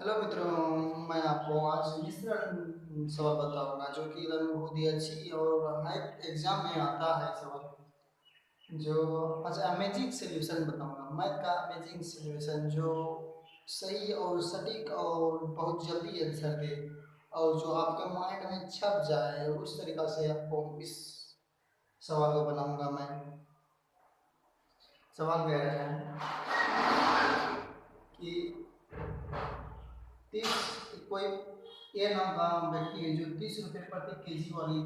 Hello मित्रों, मैं आपको आज मिश्रण सवाल बताऊंगा जो कि बहुत ही अच्छी और हाई एग्जाम में आता है सवाल। जो अच्छा अमेजिंग सॉल्यूशन बताऊंगा, मैथ का अमेजिंग सॉल्यूशन जो सही और सटीक और बहुत जल्दी आंसर दे और जो आपके माइंड में छप जाए, उस तरीक़ा से आपको इस सवाल को बनाऊंगा मैं। सवाल कह रहे हैं कि 30 कोई ये नाम का व्यक्ति है जो 30 रुपये प्रति केजी वाली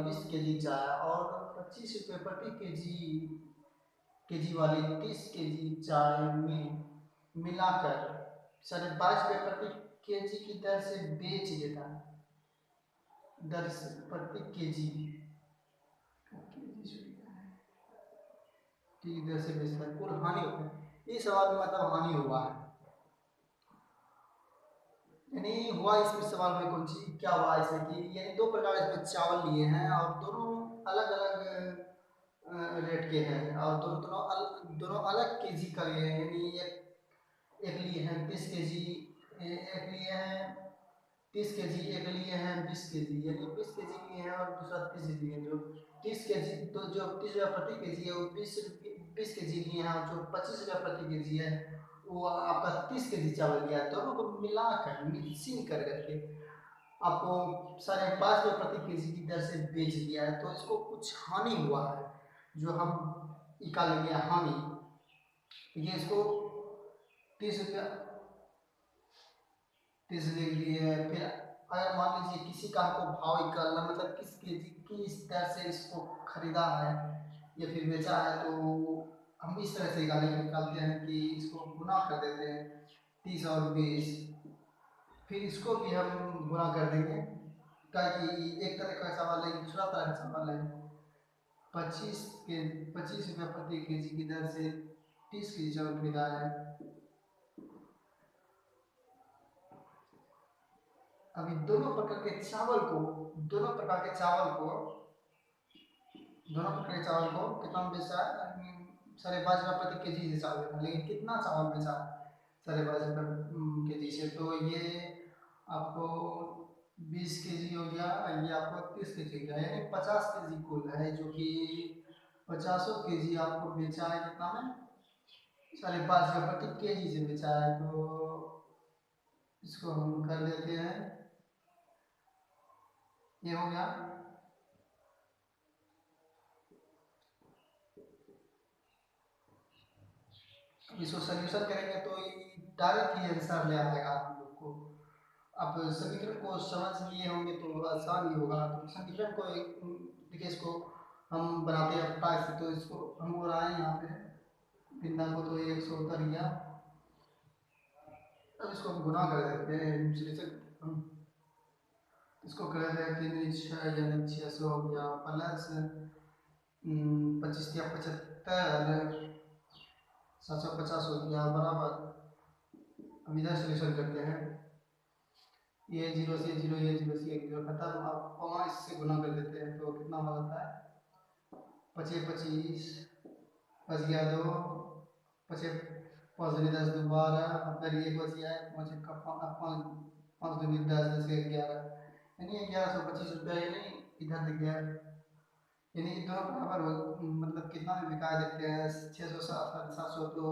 20 केजी चाय और 25 रुपये प्रति केजी वाली 30 केजी चाय में मिलाकर 22.5 रुपये प्रति केजी की दर से बेच देता है। दर से प्रति केजी की दर से बेचता है, कुल हानि होता है। इस सवाल में मतलब हानि हुआ है, यानी हुआ इसमें सवाल में कौन सी क्या हुआ इसमें कि यानी दो प्रकार इसमें चावल लिए हैं और दोनों अलग अलग रेट के हैं और दोनों अलग केजी का लिए हैं। यानी एक लिए हैं 30 केजी, एक लिए हैं 30 केजी, एक लिए हैं 20 केजी। यानी 20 केजी लिए हैं और दूसरा 30 लिए हैं। जो 30 केजी तो जो 30 रुपये प्रति केजी है वो 20 केजी लिए हैं और जो 25 रुपये प्रति केजी है वो आपका 30 केजी चावल लिया है। दोनों को मिलाकर मिक्सिंग कर करके आपको 5.5 रुपये प्रति केजी की दर से बेच दिया है। तो इसको कुछ हानि हुआ है जो हम निकालेंगे हानि। ये इसको 30 रुपया 30 लिख लिए। फिर अगर मान लीजिए किसी का हमको भाव निकालना, मतलब किस केजी किस दर से इसको खरीदा है या फिर बेचा है, तो हम इस तरह से निकालते हैं कि इसको गुना कर देते हैं 30 और 20। फिर इसको भी हम गुना कर देंगे ताकि एक तरह का सवाल है, दूसरा तरह का सवाल है। 25 रुपये प्रति केजी की दर से 30 केजी चावल खरीदा है। अभी दोनों प्रकार के चावल को दोनों प्रकार के चावल को कितना में बेचा है? 5.5 रुपये प्रति केजी से चावल बेचा, लेकिन कितना चावल बेचा है 5.5 रुपये केजी से? तो ये आपको 20 केजी हो गया, ये आपको 30 केजी हो गया, यानी 50 केजी कुल है जो कि 50 केजी आपको बेचा है कितना में? 5.5 रुपये प्रति केजी से बेचा है। तो इसको हम कर देते हैं, ये हो गया। इसको सोल्यूशन करेंगे तो डायरेक्ट ही आंसर ले आएगा हम लोग को। आप समीकरण को समझ लिए होंगे तो आसान ही होगा। तो समीकरण को देखिए, इसको हम बनाते हैं अपना से। तो इसको हम हो रहा है यहाँ पे बिंदा को, तो 100 उतर गया। अब इसको हम गुना कर देते हैं दूसरे से। हम इसको कर देते हैं 3 यानी 600 हो गया, प्लस 25 या 75 750 हो गया बराबर। हम इधर सोल्यूशन करते हैं, ये 0 से 0, ये 0 से 1 0 खत्म। अब 5 से गुना कर देते हैं तो कितना बनता है? 25 25 बच गया 2, 25 5 दूनी 10 2 12, अगर ये बच गया है 5 का 5 दूनी 10 10 के 11, यानी 1125 रुपया। यानी इधर दिख गया, यानी दोनों बराबर हो, मतलब कितना में बिका देते हैं 600 700 तो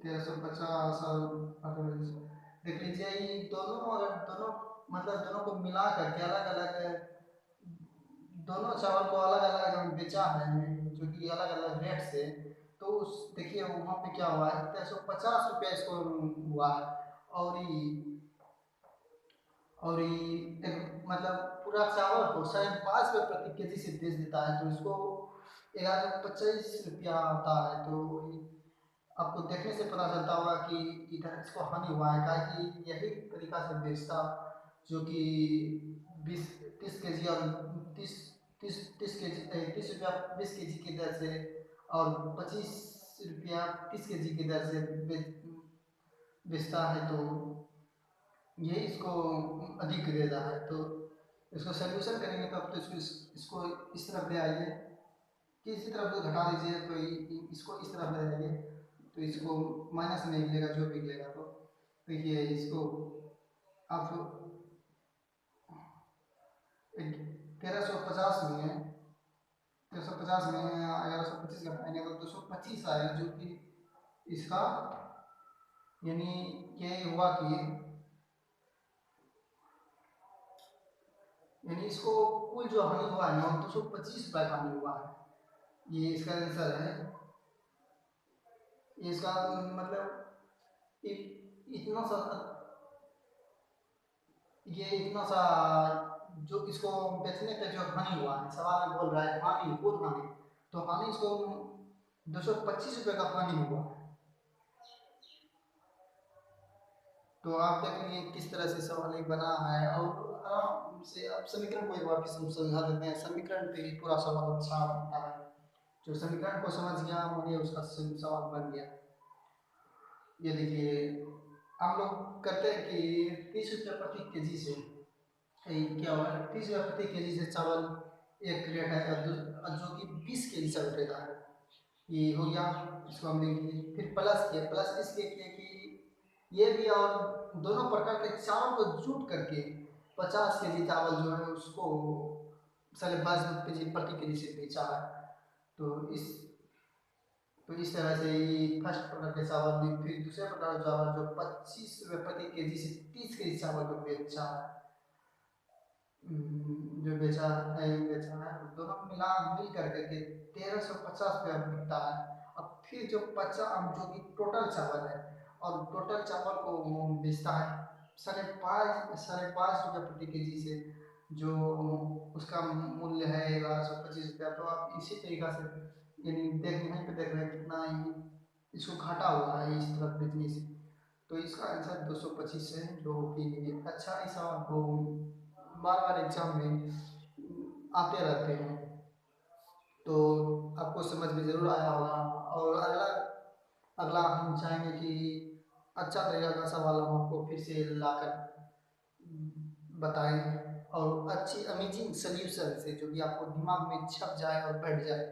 1350 और देख लीजिए। ये दोनों अगर दोनों मतलब दोनों को मिला करके अलग अलग दोनों चावल को अलग अलग जब बेचा है जो कि अलग अलग रेट से, तो उस देखिए वहाँ पे क्या हुआ है, 1350 रुपया इसको हुआ है। और ये मतलब पूरा चावल को 5.5 रुपये प्रति केजी से बेच देता है। तो इसको 1125 रुपया आता है। तो आपको देखने से पता चलता होगा कि इधर इसको हानि हुआ है, क्या कि यही तरीका से बेचता जो कि 30 केजी और 30 रुपया 20 केजी की दर से और 25 रुपया 30 केजी की दर से बेचता है। तो ये इसको अधिक दे रहा है। तो इसको सोल्यूशन करेंगे तब तो इसको इस तरफ ले आइए किसी तरफ को घटा दीजिए तो इसको इस तरफ ले जाइए तो इसको माइनस में निकलेगा जो भी निकलेगा। तो देखिए इसको आप 1350 में है, 1350 में 1125 घटाएंगे तो 225 आएगा, जो कि इसका यानी ये हुआ कि यानी इसको कुल जो हानि हुआ है ना 225 रुपये का हानि हुआ है। ये इसका आंसर है। इसका मतलब इतना सा, ये इतना सा जो इसको बेचने पे जो हानि हुआ है, सवाल में बोल रहा है हानि, कुल हानि, तो हानि इसको 225 रुपये का हानि हुआ। तो आप देख लीजिए किस तरह से सवाल एक बना है, और आराम से आप समीकरण को एक बार फिर समझा देते हैं। समीकरण पे ही पूरा सवाल अच्छा बनता है। जो समीकरण को समझ गया मुझे उसका सवाल बन गया। ये देखिए हम लोग करते हैं कि 30 रुपये प्रति केजी से क्या हुआ, 30 रुपये प्रति केजी से चावल एक रेट है, और जो कि 20 केजी चावल रहता है, ये हो गया। इसको हम लिखेंगे फिर प्लस किया, प्लस इसलिए किया कि ये भी और दोनों प्रकार के चावल को जुट करके 50 केजी चावल जो है उसको 22 रुपये प्रति केजी से बेचा है। तो इस तरह से ये फर्स्ट प्रकार के चावल भी, फिर दूसरे प्रकार का चावल जो 25 रुपये प्रति केजी से 30 केजी चावल को बेचा है, जो बेचा है दोनों मिल करके 1350 रुपया बिकता है। अब फिर जो कि टोटल चावल है, और टोटल चावल को वो बेचता है 5.5 रुपये प्रति केजी से, जो उसका मूल्य है 1125 रुपया। तो आप इसी तरीका से यानी यहीं पे देख रहे हैं कितना ही इसको घाटा हुआ है इस तरफ बेचने से। तो इसका आंसर 225 है, जो कि अच्छा इस सवाल को बार बार एग्जाम में आते रहते हैं। तो आपको समझ में ज़रूर आया होगा। और अगला हम चाहेंगे कि अच्छा तरीका का सवाल हम आपको फिर से लाकर बताएं, और अच्छी अमेजिंग सल्यूशन से, जो कि आपको दिमाग में छप जाए और बैठ जाए।